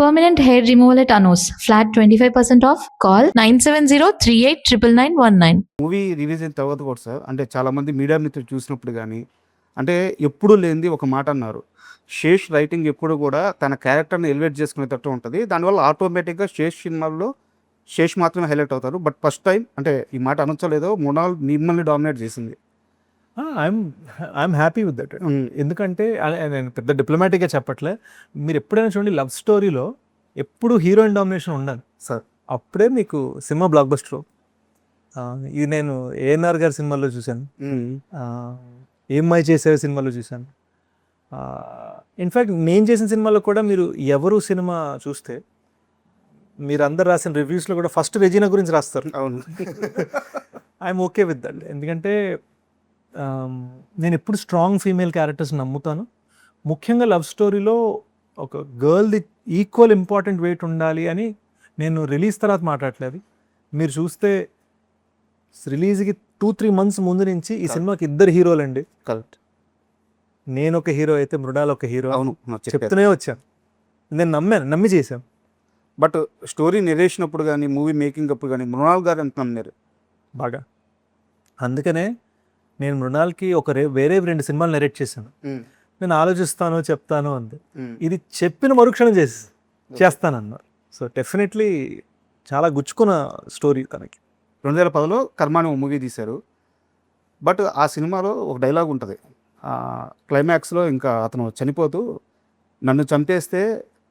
Permanent hair removal at Anos. Flat 25% off. Call 970-389919. Movie release అయిన తర్వాత కూడా sir అంటే చాలామంది మీడియా మిత్రులు చూసినప్పుడు కానీ అంటే ఎప్పుడూ లేనిది ఒక మాట అన్నారు. శేష్ రైటింగ్ ఎప్పుడు కూడా తన క్యారెక్టర్ని ఎలివేట్ చేసుకునేటట్టు ఉంటుంది. దానివల్ల ఆటోమేటిక్గా శేష్ సినిమాల్లో శేష్ మాత్రమే హైలైట్ అవుతారు. బట్ ఫస్ట్ టైం అంటే ఈ మాట అనొచ్చలేదో మృణాల్ మిమ్మల్ని డామినేట్ చేసింది. I'm happy with that. ఎందుకంటే నేను పెద్ద డిప్లొమాటిక్గా చెప్పట్లే. మీరు ఎప్పుడైనా చూడండి, లవ్ స్టోరీలో ఎప్పుడు హీరోయిన్ డామినేషన్ ఉండాలి సార్. అప్పుడే మీకు సినిమా బ్లాక్ బస్టర్. ఇది నేను ఏఎన్ఆర్ గారి సినిమాల్లో చూశాను, ఏమ్మాయి చేసే సినిమాలో చూశాను. ఇన్ఫ్యాక్ట్ నేను చేసిన సినిమాలో కూడా మీరు ఎవరు సినిమా చూస్తే మీరు అందరు రాసిన రివ్యూస్లో కూడా ఫస్ట్ రెజీనా గురించి రాస్తారు. అవును. I'm okay with that. ఎందుకంటే నేను ఎప్పుడు స్ట్రాంగ్ ఫీమేల్ క్యారెక్టర్స్ నమ్ముతాను. ముఖ్యంగా లవ్ స్టోరీలో ఒక గర్ల్ది ఈక్వల్ ఇంపార్టెంట్ వెయిట్ ఉండాలి అని నేను రిలీజ్ తర్వాత మాట్లాడలేదు. మీరు చూస్తే రిలీజ్కి 2-3 months ముందు నుంచి ఈ సినిమాకి 2 హీరోలు అండి. కరెక్ట్. నేను ఒక హీరో అయితే మృణాల్ ఒక హీరో. అవును, చెప్తూనే వచ్చాను. నేను నమ్మి చేశాను. బట్ స్టోరీ నెరేషన్ అప్పుడు కానీ మూవీ మేకింగ్ అప్పుడు కానీ మృణాల్ గారు ఎంత నమ్మారు బాగా. అందుకనే నేను మృణాల్కి వేరే 2 సినిమాలు నెరేట్ చేశాను. నేను ఆలోచిస్తాను, చెప్తాను అంది. ఇది చెప్పిన మరుక్షణం చేస్తానన్నారు. సో డెఫినెట్లీ చాలా గుచ్చుకున్న స్టోరీ తనకి. 2010లో కర్మ అనే మూవీ తీశారు. బట్ ఆ సినిమాలో ఒక డైలాగ్ ఉంటుంది. క్లైమాక్స్లో ఇంకా అతను చనిపోతూ నన్ను చంపేస్తే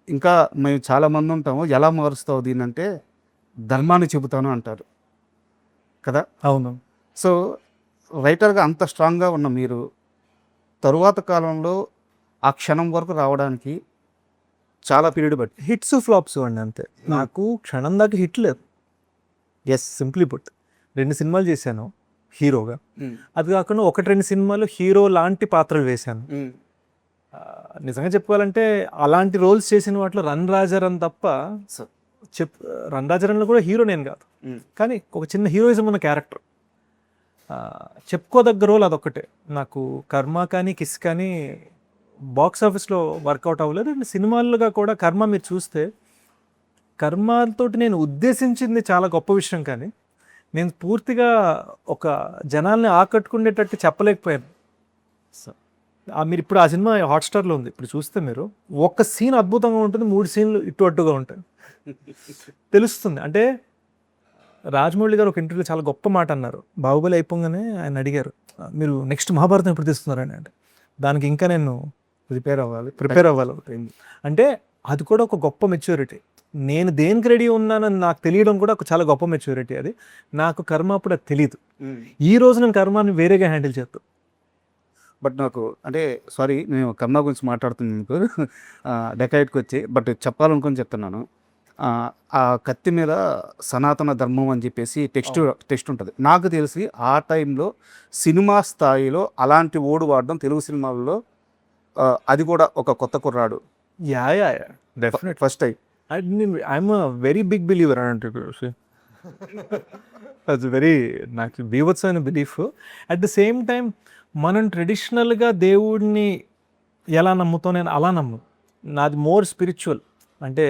ఇంకా మేము చాలామంది ఉంటాము, ఎలా మారుస్తావు దీన్ని అంటే ధర్మాన్ని చెబుతాను అంటారు కదా. అవును. సో రైటర్గా అంత స్ట్రాంగ్గా ఉన్న మీరు తరువాత కాలంలో ఆ క్షణం వరకు రావడానికి చాలా పీరియడ్ బట్టి హిట్స్ ఫ్లాప్స్ అండి అంతే. నాకు క్షణం దాకా హిట్ లేదు. ఎస్, సింప్లీ పుట్ 2 సినిమాలు చేశాను హీరోగా. అది కాకుండా 1-2 సినిమాలు హీరో లాంటి పాత్రలు వేశాను. నిజంగా చెప్పుకోవాలంటే అలాంటి రోల్స్ చేసిన వాటిలో రన్ రాజారన్ తప్ప రన్ రాజారన్లో కూడా హీరో నేను కాదు, కానీ ఒక చిన్న హీరోయిజం ఉన్న క్యారెక్టర్. చెప్పుకోదగ్గ రోల్ అదొక్కటే. నాకు కర్మ కానీ కిస్ కానీ బాక్స్ ఆఫీస్లో వర్కౌట్ అవ్వలేదు. అండ్ సినిమాలుగా కూడా కర్మ మీరు చూస్తే కర్మతో నేను ఉద్దేశించింది చాలా గొప్ప విషయం, కానీ నేను పూర్తిగా ఒక జనాల్ని ఆకట్టుకునేటట్టు చెప్పలేకపోయాను. మీరు ఇప్పుడు ఆ సినిమా హాట్స్టార్లో ఉంది, ఇప్పుడు చూస్తే మీరు ఒక్క సీన్ అద్భుతంగా ఉంటుంది, 3 సీన్లు ఇటు అట్టుగా ఉంటాయి. తెలుస్తుంది. అంటే రాజమౌళి గారు ఒక ఇంటర్వ్యూలో చాలా గొప్ప మాట అన్నారు. బాహుబలి అయిపోగానే ఆయన అడిగారు, మీరు నెక్స్ట్ మహాభారతం ఎప్పుడు తీస్తున్నారని. అంటే దానికి ఇంకా నేను ప్రిపేర్ అవ్వాలి. అంటే అది కూడా ఒక గొప్ప మెచ్యూరిటీ. నేను దేనికి రెడీ ఉన్నానని నాకు తెలియడం కూడా ఒక చాలా గొప్ప మెచ్యూరిటీ. అది నాకు కర్మ అప్పుడు అది తెలియదు. ఈ రోజు నేను కర్మని వేరేగా హ్యాండిల్ చేస్తాను. బట్ నాకు అంటే సారీ, నేను కర్మ గురించి మాట్లాడుతున్నాను మీకు డెకాయిట్కి వచ్చి, బట్ చెప్పాలనుకొని చెప్తున్నాను. ఆ కత్తి మీద సనాతన ధర్మం అని చెప్పేసి టెక్స్ట్ ఉంటుంది. నాకు తెలిసి ఆ టైంలో సినిమా స్థాయిలో అలాంటి ఓడు వాడడం తెలుగు సినిమాల్లో అది కూడా ఒక కొత్త కుర్రాడు. Definite first time. I'm very big believer అంటే అది వెరీ నాకు బీభత్సమైన belief. At the same time మనం ట్రెడిషనల్గా దేవుడిని ఎలా నమ్ముతాం, నేను అలా నాది మోర్ స్పిరిచువల్. అంటే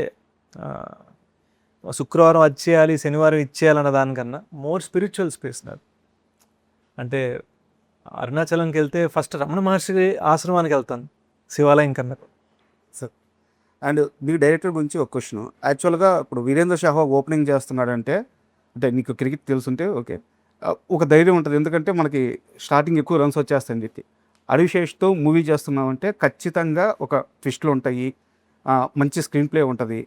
శుక్రవారం అది చేయాలి, శనివారం ఇచ్చేయాలన్న దానికన్నా మోర్ స్పిరిచువల్ స్పేస్ నాది. అంటే అరుణాచలంకి వెళ్తే ఫస్ట్ రమణ మహర్షి ఆశ్రమానికి వెళ్తాను, శివాలయం కన్నా. సార్, అండ్ మీ డైరెక్టర్ గురించి ఒక క్వశ్చన్. యాక్చువల్గా ఇప్పుడు వీరేంద్ర సెహ్వాగ్ ఓపెనింగ్ చేస్తున్నాడంటే, అంటే నీకు క్రికెట్ తెలుసుంటే ఓకే, ఒక ధైర్యం ఉంటుంది. ఎందుకంటే మనకి స్టార్టింగ్ ఎక్కువ రన్స్ వచ్చేస్తాయని చెప్పి. అడివిశేష్తో మూవీ చేస్తున్నామంటే ఖచ్చితంగా ఒక ట్విస్ట్లు ఉంటాయి, మంచి స్క్రీన్ ప్లే ఉంటుంది,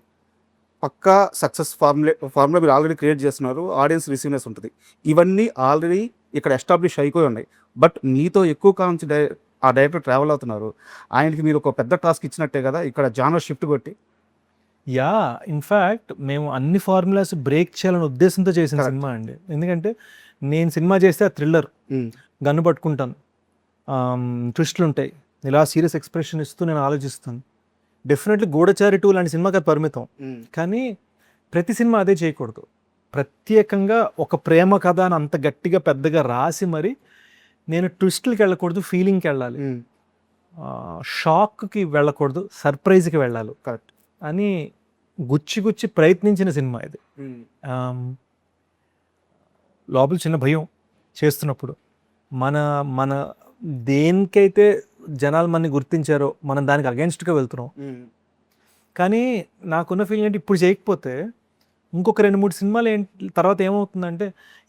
పక్కా సక్సెస్ ఫార్ములా మీరు ఆల్రెడీ క్రియేట్ చేస్తున్నారు, ఆడియన్స్ రిసీవ్నెస్ ఉంటుంది. ఇవన్నీ ఆల్రెడీ ఇక్కడ ఎస్టాబ్లిష్ అయిపోయి ఉన్నాయి. బట్ మీతో ఎక్కువ కాలం నుంచి ఆ డైరెక్టర్ ట్రావెల్ అవుతున్నారు. ఆయనకి మీరు ఒక పెద్ద టాస్క్ ఇచ్చినట్టే కదా ఇక్కడ జానర్ షిఫ్ట్ కొట్టి. ఇన్ఫ్యాక్ట్ మేము అన్ని ఫార్ములాస్ బ్రేక్ చేయాలనే ఉద్దేశంతో చేసిన సినిమా అండి. ఎందుకంటే నేను సినిమా చేస్తే ఆ థ్రిల్లర్, గన్ను పట్టుకుంటాను, ట్విస్ట్లు ఉంటాయి, ఇలా సీరియస్ ఎక్స్ప్రెషన్ ఇస్తూ నేను ఆలోచిస్తాను. డెఫినెట్లీ గూఢచారి 2 లాంటి సినిమాకి అది పరిమితం, కానీ ప్రతి సినిమా అదే చేయకూడదు. ప్రత్యేకంగా ఒక ప్రేమ కథ అని అంత గట్టిగా పెద్దగా రాసి మరి నేను ట్విస్ట్లకి వెళ్ళకూడదు, ఫీలింగ్కి వెళ్ళాలి, షాక్కి వెళ్ళకూడదు, సర్ప్రైజ్కి వెళ్ళాలి కరెక్ట్ అని గుచ్చి ప్రయత్నించిన సినిమా ఇది. లోపల చిన్న భయం చేస్తున్నప్పుడు మన మన దేనికైతే జనాలు మనని గుర్తించారో మనం దానికి అగెన్స్ట్గా వెళ్తున్నాం. కానీ నాకున్న ఫీలింగ్ అంటే ఇప్పుడు చేయకపోతే ఇంకొక 2-3 సినిమాలు తర్వాత ఏమవుతుందంటే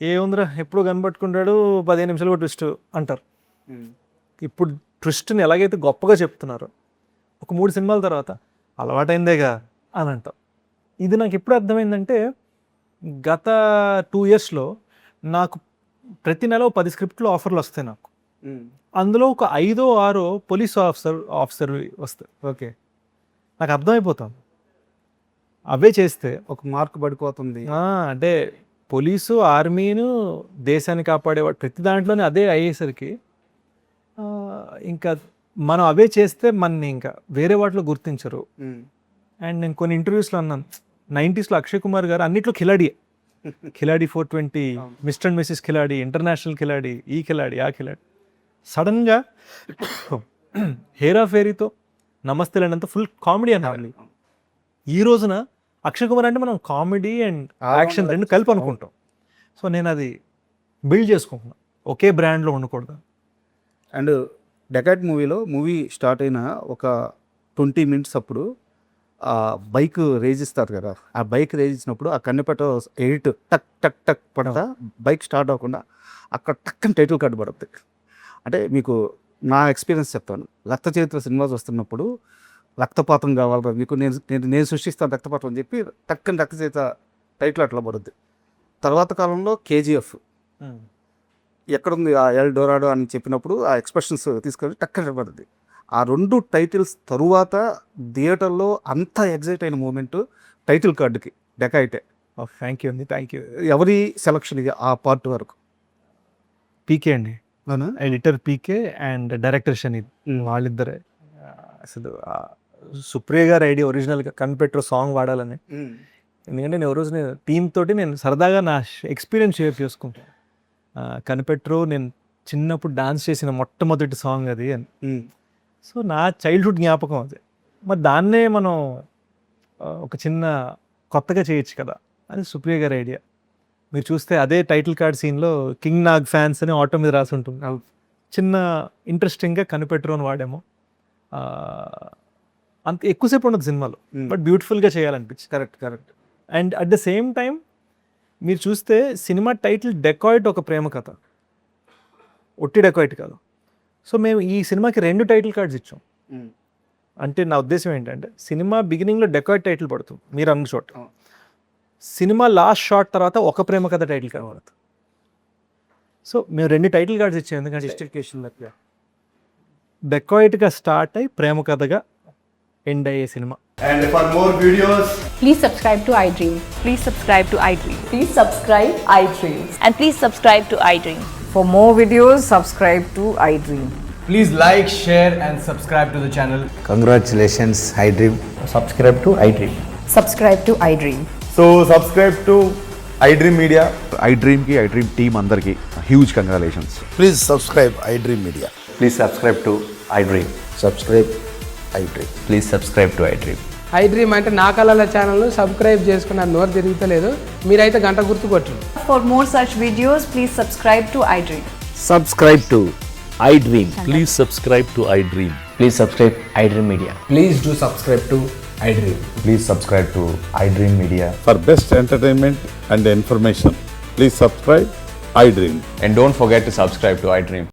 ఏముందిరా ఎప్పుడు కనబట్టుకుంటాడు 15 నిమిషాలు ట్విస్ట్ అంటారు. ఇప్పుడు ట్విస్ట్ని ఎలాగైతే గొప్పగా చెప్తున్నారో ఒక 3 సినిమాల తర్వాత అలవాటైందేగా అని అంటాం. ఇది నాకు ఎప్పుడు అర్థమైందంటే గత 2 ఇయర్స్లో నాకు ప్రతి నెల 10 స్క్రిప్ట్లు ఆఫర్లు వస్తాయి నాకు. అందులో ఒక 5-6 పోలీస్ ఆఫీసర్ వస్తాయి. ఓకే, నాకు అర్థమైపోతాను అవే చేస్తే ఒక మార్క్ పడిపోతుంది. అంటే పోలీసు, ఆర్మీను, దేశాన్ని కాపాడేవాడు ప్రతి దాంట్లోనే అదే అయ్యేసరికి ఇంకా మనం అవే చేస్తే మనని ఇంకా వేరే వాటిలో గుర్తించరు. అండ్ నేను కొన్ని ఇంటర్వ్యూస్లో అన్నాను 90sలో అక్షయ్ కుమార్ గారు అన్నిట్లో Khiladi 420, mister and missus Khiladi, international Khiladi, ఈ ఖిలాడి ఆ ఖిలాడి. సడన్గా హేరా ఫేరీతో నమస్తే లేనంత ఫుల్ కామెడీ అనాలి. ఈ రోజున అక్షయ్ కుమార్ అంటే మనం కామెడీ అండ్ యాక్షన్ రెండు కలిపి అనుకుంటాం. సో నేను అది బిల్డ్ చేసుకుంటున్నాను, ఒకే బ్రాండ్లో ఉండకూడదు. అండ్ డెకాట్ మూవీ స్టార్ట్ అయిన ఒక 20 minutes అప్పుడు ఆ బైక్ రేజ్ ఇస్తారు కదా, ఆ బైక్ రేజ్ ఇచ్చినప్పుడు ఆ కన్నెపేట 8 టక్ టక్ టక్ పడతా బైక్ స్టార్ట్ అవ్వకుండా అక్కడ టక్కని టైటిల్ కార్డు పడుతుంది. అంటే మీకు నా ఎక్స్పీరియన్స్ చెప్తాను. రక్త చరిత్ర సినిమా వస్తున్నప్పుడు రక్తపాతం కావాలి మీకు, నేను సృష్టిస్తాను రక్తపాతం అని చెప్పి టక్కని రక్త చరిత్ర టైటిల్ అట్లా పడుద్ది. తర్వాత కాలంలో KGF ఎక్కడుంది ఆ ఎల్ డోరాడో అని చెప్పినప్పుడు ఆ ఎక్స్ప్రెషన్స్ తీసుకొని టక్కని పడుతుంది. ఆ 2 టైటిల్స్ తరువాత థియేటర్లో అంత ఎగ్జైట్ అయిన మూమెంట్ టైటిల్ కార్డుకి డెకాయిటే. థ్యాంక్ యూ అండి, థ్యాంక్ యూ. ఎవరి సెలక్షన్ ఇది ఆ పార్ట్ వరకు? పీకే అండి, ఎడిటర్ పీకే అండ్ డైరెక్టర్ షనీద్, వాళ్ళిద్దరే. అసలు సుప్రియ గారి ఐడియా ఒరిజినల్గా కనిపెట్టు సాంగ్ వాడాలని. ఎందుకంటే నేను రోజు టీమ్ తోటి నేను సరదాగా నా ఎక్స్పీరియన్స్ షేర్ చేసుకుంటాను. కనిపెట్టు నేను చిన్నప్పుడు డాన్స్ చేసిన మొట్టమొదటి సాంగ్ అది అని. సో నా చైల్డ్హుడ్ జ్ఞాపకం అది. మరి దాన్నే మనం ఒక చిన్న కొత్తగా చేయొచ్చు కదా అని సుప్రియ గారి ఐడియా. మీరు చూస్తే అదే టైటిల్ కార్డ్ సీన్లో కింగ్ నాగ్ ఫ్యాన్స్ అని ఆటో మీద రాసి ఉంటుంది. చిన్న ఇంట్రెస్టింగ్గా కనిపెట్టు అని వాడేమో. అంత ఎక్కువసేపు ఉండదు సినిమాలో, బట్ బ్యూటిఫుల్గా చేయాలనిపించి. Correct. And at the same time మీరు చూస్తే సినిమా టైటిల్ డెకాయిట్ ఒక ప్రేమ కథ, ఒట్టి డెకాయిట్ కాదు. సో మేము ఈ సినిమాకి 2 టైటిల్ కార్డ్స్ ఇచ్చాం. అంటే నా ఉద్దేశం ఏంటంటే సినిమా బిగినింగ్లో డెకాయిట్ టైటిల్ పడుతుంది మీరు అన్న చోట, సినిమా లాస్ట్ షాట్ తర్వాత ఒక ప్రేమ కథ టైటిల్ కార్డ్ పడుతుంది. సో మేము 2 టైటిల్ కార్డ్స్ ఇచ్చాం, ఎందుకంటే జస్టిఫికేషన్ డెకాయిట్గా స్టార్ట్ అయ్యి ప్రేమ కథగా ఎండ్ అయ్యే cinema. And for more videos, Please subscribe to iDream. Please subscribe to iDream. Please subscribe iDream. And please subscribe to iDream. For more videos, subscribe to iDream. please like, share and subscribe to the channel. Congratulations, iDream. Subscribe to iDream. Subscribe to iDream. So subscribe to iDream Media. iDream ki iDream team andarki huge congratulations. Please subscribe iDream Media. Please subscribe to iDream. Subscribe iDream. Please subscribe to iDream. iDream అంటే నా కళల ఛానల్ను subscribe చేసుకున్న నోరు తిరుగుతలేదు, మీరైతే గంట గుర్తు కొట్టండి. For more such videos, please subscribe to iDream. Subscribe to iDream. Please subscribe to iDream. Please subscribe iDream Media. Please do subscribe to iDream. Please subscribe to iDream Media. For best entertainment and information, please subscribe iDream. And don't forget to subscribe to iDream.